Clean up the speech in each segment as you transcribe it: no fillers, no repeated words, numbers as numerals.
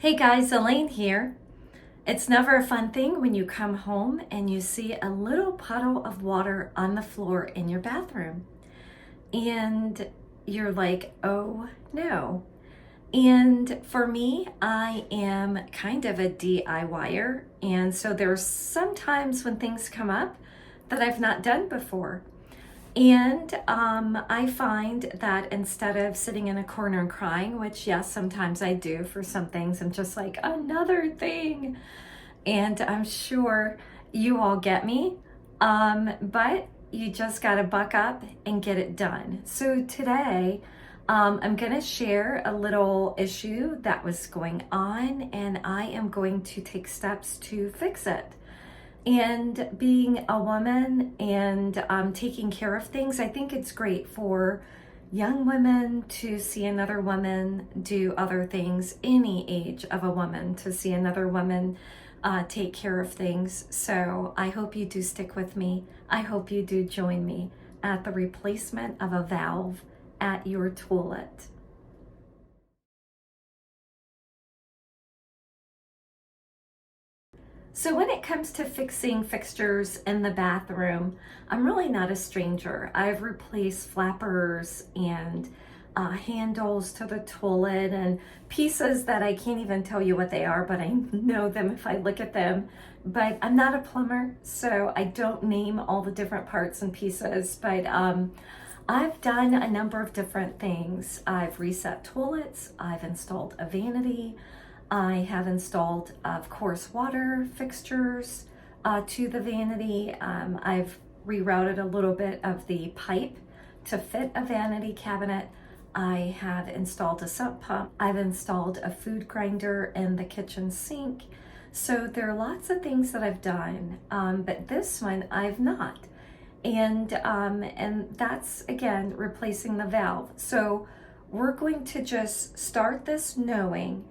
Hey guys, Elaine here. It's never a fun thing when you come home and you see a little puddle of water on the floor in your bathroom. And you're like, oh no. And for me, I am kind of a DIYer. And so there's sometimes when things come up that I've not done before. And I find that instead of sitting in a corner and crying, which yes, sometimes I do for some things, I'm just like, another thing. And I'm sure you all get me. But you just got to buck up and get it done. So today, I'm going to share a little issue that was going on, and I am going to take steps to fix it. And being a woman and taking care of things, I think it's great for young women to see another woman do other things, any age of a woman to see another woman take care of things. So I hope you do stick with me. I hope you do join me at the replacement of a valve at your toilet. So when it comes to fixing fixtures in the bathroom, I'm really not a stranger. I've replaced flappers and handles to the toilet and pieces that I can't even tell you what they are, but I know them if I look at them. But I'm not a plumber, so I don't name all the different parts and pieces, but I've done a number of different things. I've reset toilets, I've installed a vanity, I have installed, of course, water fixtures to the vanity. I've rerouted a little bit of the pipe to fit a vanity cabinet. I have installed a sump pump. I've installed a food grinder in the kitchen sink. So there are lots of things that I've done, but this one I've not. And that's, again, replacing the valve. So we're going to just start this knowing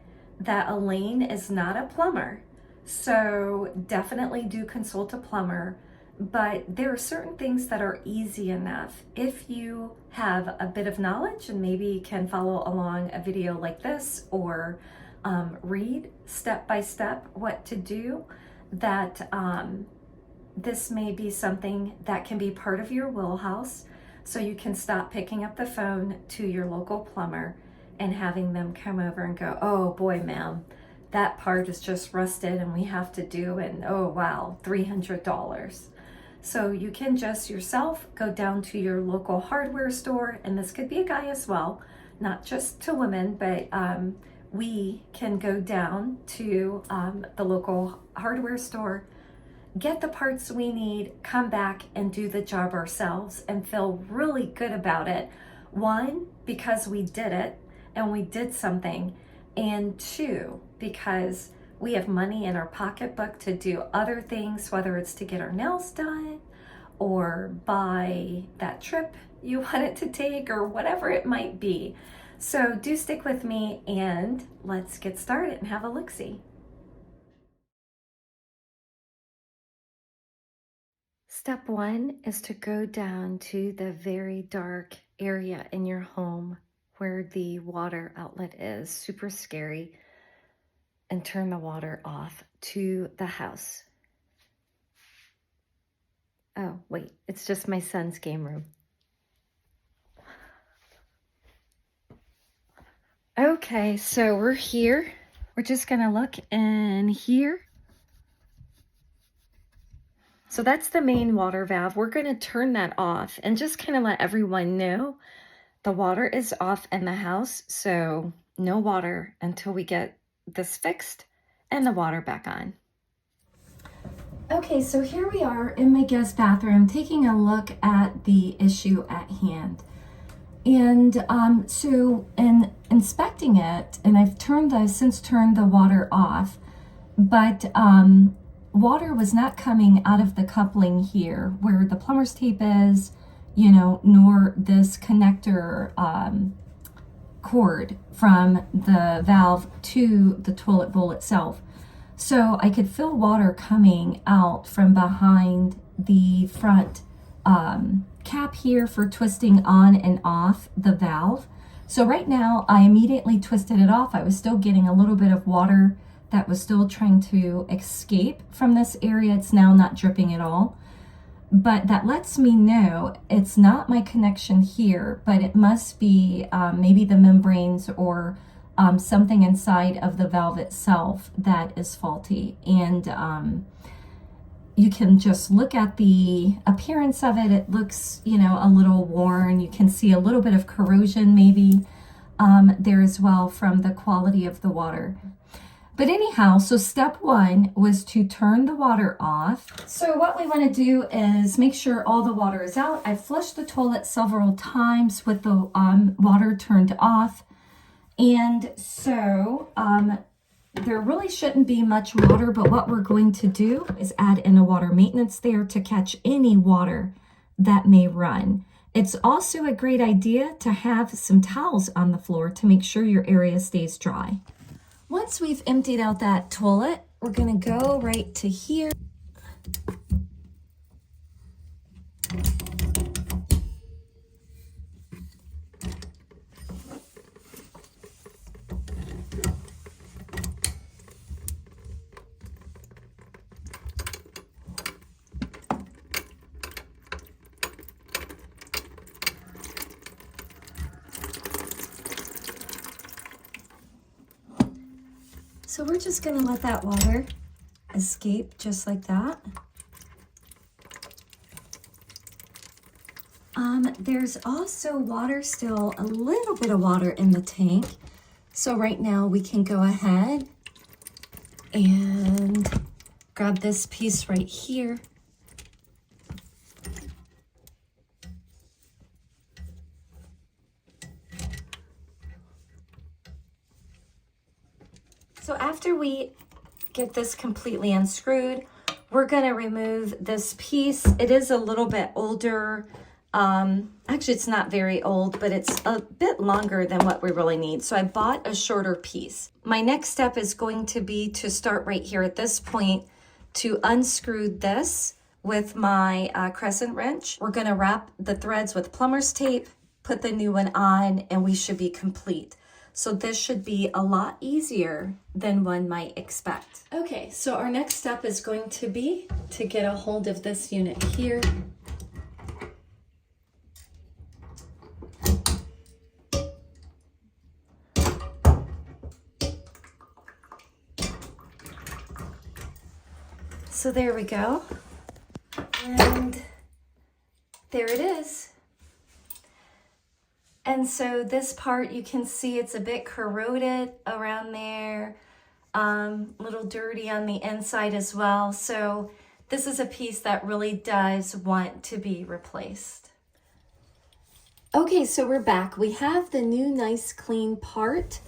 that Elaine is not a plumber. So definitely do consult a plumber, but there are certain things that are easy enough. If you have a bit of knowledge and maybe can follow along a video like this or read step by step what to do, that this may be something that can be part of your wheelhouse, so you can stop picking up the phone to your local plumber and having them come over and go, oh boy, ma'am, that part is just rusted and we have to do, and oh wow, $300. So you can just yourself go down to your local hardware store, and this could be a guy as well, not just to women, but we can go down to the local hardware store, get the parts we need, come back and do the job ourselves and feel really good about it. One, because we did it and we did something, and two, because we have money in our pocketbook to do other things, whether it's to get our nails done or buy that trip you wanted to take or whatever it might be. So do stick with me and let's get started and have a look-see. Step one is to go down to the very dark area in your home where the water outlet is, super scary, and turn the water off to the house. Oh, wait, it's just my son's game room. Okay, so we're here. We're just gonna look in here. So that's the main water valve. We're gonna turn that off and just kind of let everyone know the water is off in the house, so no water until we get this fixed and the water back on. Okay, so here we are in my guest bathroom taking a look at the issue at hand. And so in inspecting it, and I've since turned the water off, but water was not coming out of the coupling here where the plumber's tape is, nor this connector cord from the valve to the toilet bowl itself. So I could feel water coming out from behind the front cap here for twisting on and off the valve. So right now I immediately twisted it off. I was still getting a little bit of water that was still trying to escape from this area. It's now not dripping at all. But that lets me know it's not my connection here, but it must be maybe the membranes or something inside of the valve itself that is faulty. And you can just look at the appearance of it. It looks, you know, a little worn. You can see a little bit of corrosion maybe there as well from the quality of the water. But anyhow, so step one was to turn the water off. So what we want to do is make sure all the water is out. I flushed the toilet several times with the water turned off. And so there really shouldn't be much water, but what we're going to do is add in a water maintenance there to catch any water that may run. It's also a great idea to have some towels on the floor to make sure your area stays dry. Once we've emptied out that toilet, we're gonna go right to here. So we're just gonna let that water escape just like that. There's also water still, a little bit of water in the tank. So right now we can go ahead and grab this piece right here. So after we get this completely unscrewed, we're going to remove this piece. It is a little bit older. Actually, it's not very old, but it's a bit longer than what we really need. So I bought a shorter piece. My next step is going to be to start right here at this point to unscrew this with my crescent wrench. We're going to wrap the threads with plumber's tape, put the new one on, and we should be complete. So this should be a lot easier than one might expect. Okay, so our next step is going to be to get a hold of this unit here. So there we go. And there it is. And so this part, you can see it's a bit corroded around there, a little dirty on the inside as well. So this is a piece that really does want to be replaced. Okay, so we're back. We have the new nice clean part.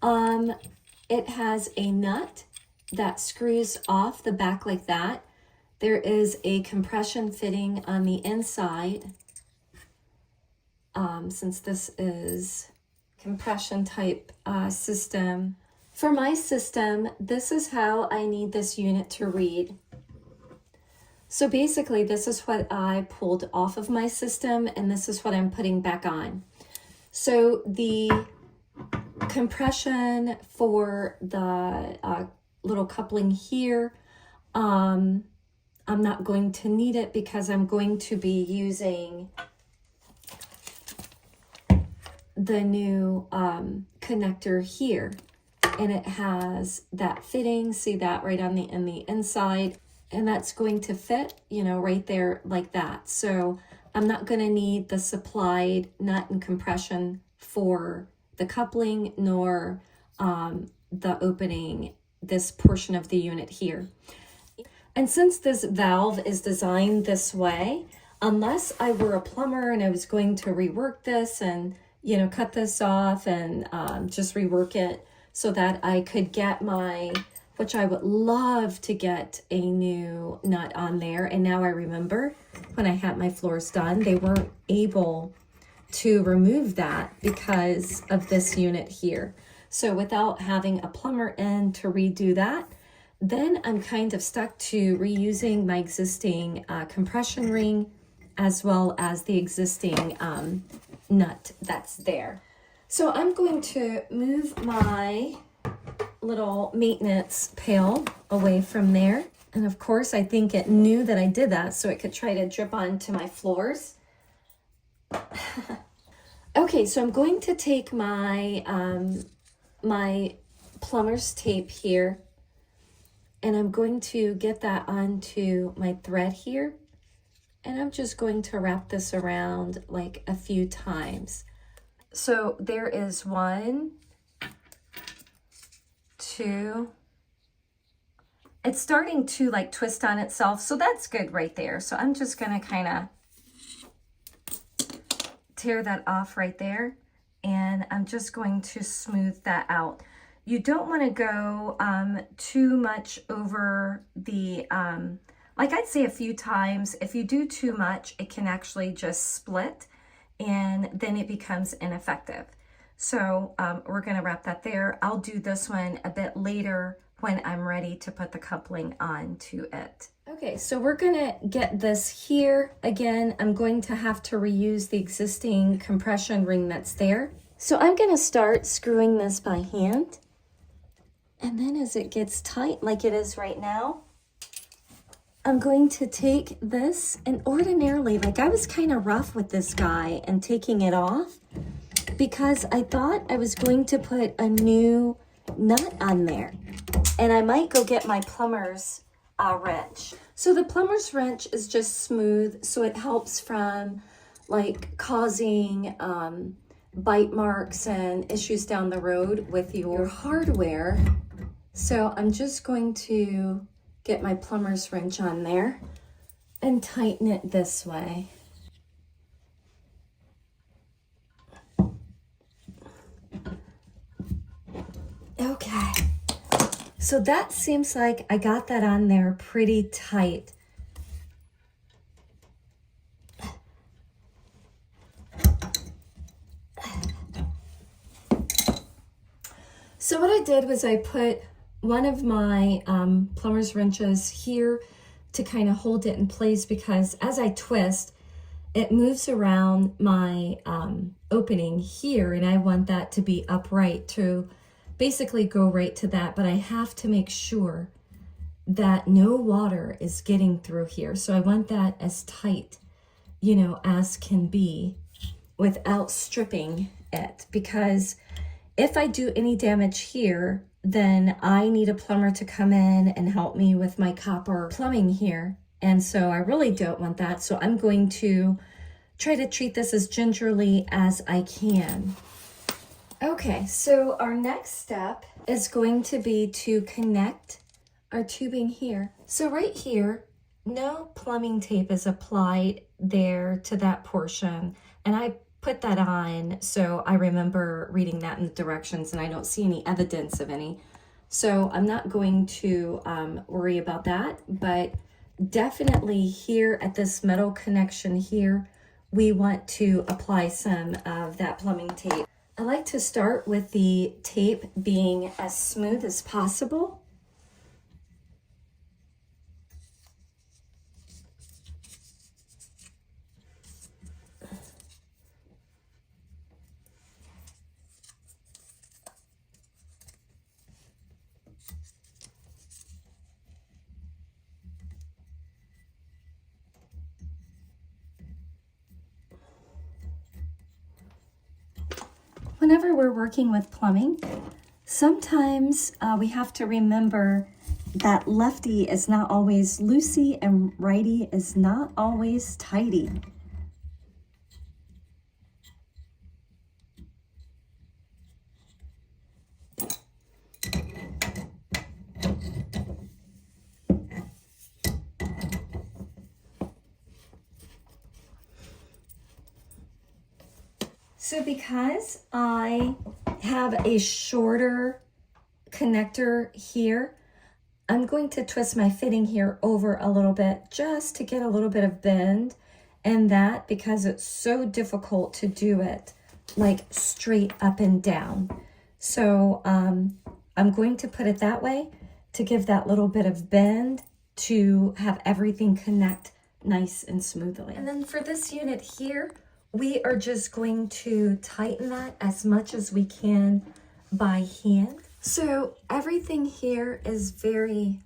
It has a nut that screws off the back like that. There is a compression fitting on the inside. Since this is compression type system. For my system, this is how I need this unit to read. So basically, this is what I pulled off of my system, and this is what I'm putting back on. So the compression for the little coupling here, I'm not going to need it because I'm going to be using the new connector here, and it has that fitting. See that right on the inside, and that's going to fit, you know, right there like that. So I'm not going to need the supplied nut and compression for the coupling, nor the opening this portion of the unit here. And since this valve is designed this way, unless I were a plumber and I was going to rework this and, you know, cut this off and just rework it so that I could get my, which I would love to get a new nut on there. And now I remember when I had my floors done, they weren't able to remove that because of this unit here. So without having a plumber in to redo that, then I'm kind of stuck to reusing my existing compression ring as well as the existing nut that's there. So I'm going to move my little maintenance pail away from there. And of course, I think it knew that I did that so it could try to drip onto my floors. Okay, so I'm going to take my, my plumber's tape here, and I'm going to get that onto my thread here. And I'm just going to wrap this around like a few times. So there is 1, 2. It's starting to like twist on itself, so that's good right there. So I'm just gonna kind of tear that off right there, and I'm just going to smooth that out. You don't want to go too much over the, like I'd say a few times. If you do too much, it can actually just split, and then it becomes ineffective. So we're gonna wrap that there. I'll do this one a bit later when I'm ready to put the coupling onto it. Okay, so we're gonna get this here. Again, I'm going to have to reuse the existing compression ring that's there. So I'm gonna start screwing this by hand. And then as it gets tight, like it is right now, I'm going to take this, and ordinarily, like I was kind of rough with this guy and taking it off because I thought I was going to put a new nut on there. And I might go get my plumber's wrench. So the plumber's wrench is just smooth, so it helps from like causing bite marks and issues down the road with your hardware. So I'm just going to get my plumber's wrench on there and tighten it this way. Okay. So that seems like I got that on there pretty tight. So what I did was I put one of my plumber's wrenches here to kind of hold it in place, because as I twist, it moves around my opening here, and I want that to be upright to basically go right to that, but I have to make sure that no water is getting through here. So I want that as tight, you know, as can be without stripping it, because if I do any damage here, then I need a plumber to come in and help me with my copper plumbing here. And so I really don't want that. So I'm going to try to treat this as gingerly as I can. Okay, so our next step is going to be to connect our tubing here. So right here, no plumbing tape is applied there to that portion. And I put that on, so I remember reading that in the directions, and I don't see any evidence of any. So I'm not going to worry about that, but definitely here at this metal connection here, we want to apply some of that plumbing tape. I like to start with the tape being as smooth as possible. Whenever we're working with plumbing, sometimes we have to remember that lefty is not always loosey and righty is not always tighty. So because I have a shorter connector here, I'm going to twist my fitting here over a little bit just to get a little bit of bend, and that because it's so difficult to do it like straight up and down. So I'm going to put it that way to give that little bit of bend to have everything connect nice and smoothly. And then for this unit here, we are just going to tighten that as much as we can by hand. So everything here is very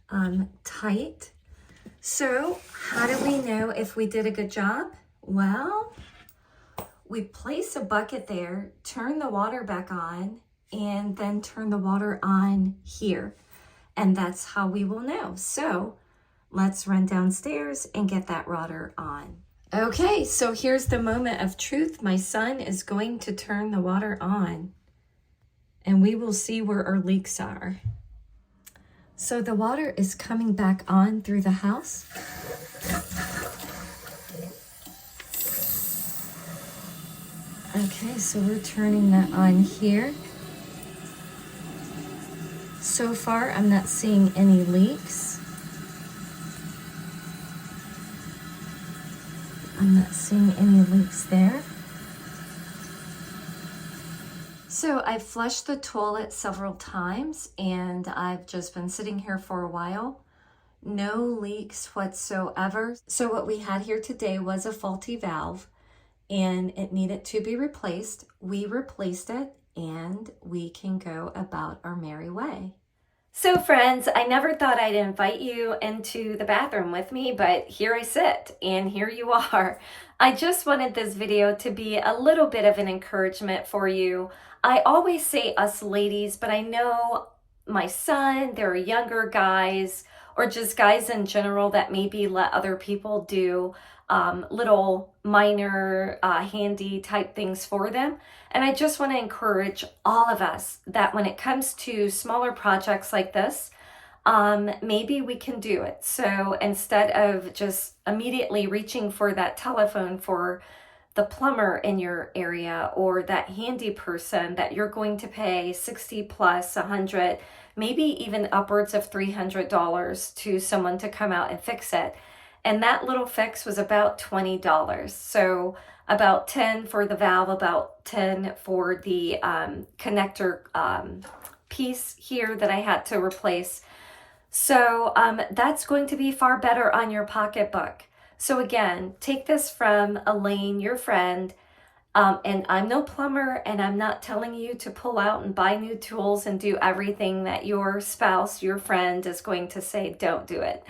tight. So how do we know if we did a good job? Well, we place a bucket there, turn the water back on, and then turn the water on here. And that's how we will know. So let's run downstairs and get that water on. Okay, so here's the moment of truth. My son is going to turn the water on, and we will see where our leaks are. So the water is coming back on through the house. Okay, so we're turning that on here. So far, I'm not seeing any leaks. I'm not seeing any leaks there. So I've flushed the toilet several times and I've just been sitting here for a while. No leaks whatsoever. So what we had here today was a faulty valve and it needed to be replaced. We replaced it and we can go about our merry way. So friends, I never thought I'd invite you into the bathroom with me, but here I sit and here you are. I just wanted this video to be a little bit of an encouragement for you. I always say us ladies, but I know my son, there are younger guys or just guys in general that maybe let other people do little minor handy type things for them. And I just want to encourage all of us that when it comes to smaller projects like this, maybe we can do it. So instead of just immediately reaching for that telephone for the plumber in your area or that handy person that you're going to pay 60 plus 100, maybe even upwards of $300 to someone to come out and fix it. And that little fix was about $20. So about 10 for the valve, about 10 for the connector piece here that I had to replace. So that's going to be far better on your pocketbook. So again, take this from Elaine, your friend, and I'm no plumber and I'm not telling you to pull out and buy new tools and do everything that your spouse, your friend is going to say, don't do it.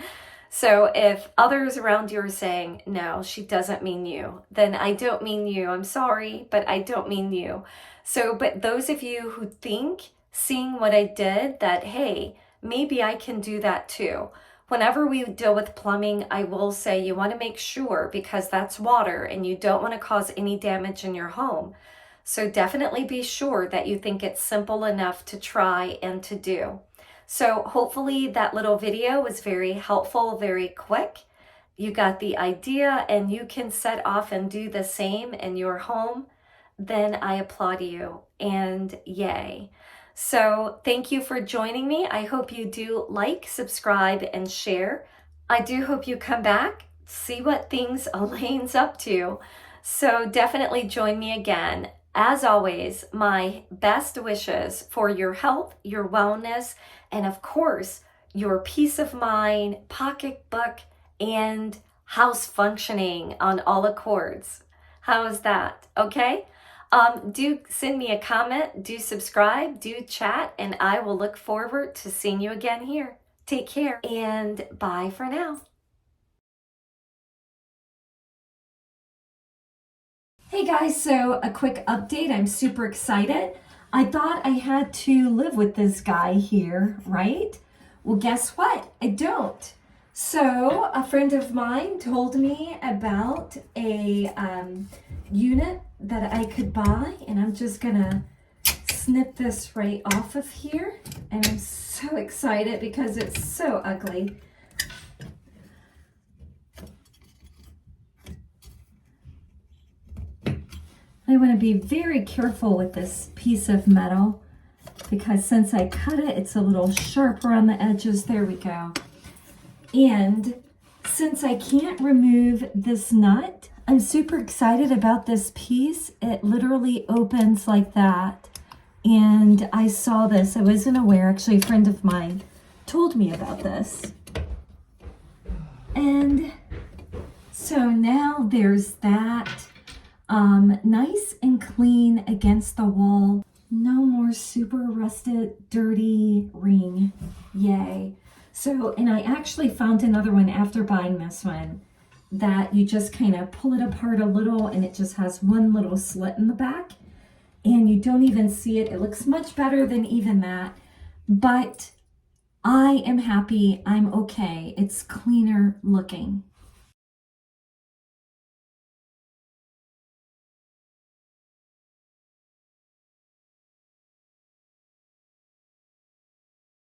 So if others around you are saying, no, she doesn't mean you, then I don't mean you. I'm sorry, but I don't mean you. So, but those of you who think, seeing what I did, that, hey, maybe I can do that too. Whenever we deal with plumbing, I will say you want to make sure, because that's water and you don't want to cause any damage in your home. So definitely be sure that you think it's simple enough to try and to do. So hopefully that little video was very helpful, very quick. You got the idea and you can set off and do the same in your home. Then I applaud you and yay. So thank you for joining me. I hope you do like, subscribe, and share. I do hope you come back, see what things Elaine's up to. So definitely join me again. As always, my best wishes for your health, your wellness, and of course, your peace of mind, pocketbook, and house functioning on all accords. How is that? Okay? Do send me a comment, do subscribe, do chat, and I will look forward to seeing you again here. Take care and bye for now. Hey guys, so a quick update. I'm super excited. I thought I had to live with this guy here, right? Well, guess what? I don't. So a friend of mine told me about a unit that I could buy, and I'm just gonna snip this right off of here. And I'm so excited because it's so ugly. I want to be very careful with this piece of metal because since I cut it, it's a little sharp around the edges. There we go. And since I can't remove this nut, I'm super excited about this piece. It literally opens like that. And I saw this. I wasn't aware. Actually, a friend of mine told me about this. And so now there's that. Nice and clean against the wall. No more super rusted, dirty ring. Yay. So, and I actually found another one after buying this one that you just kind of pull it apart a little and it just has one little slit in the back and you don't even see it. It looks much better than even that, but I am happy. I'm okay. It's cleaner looking.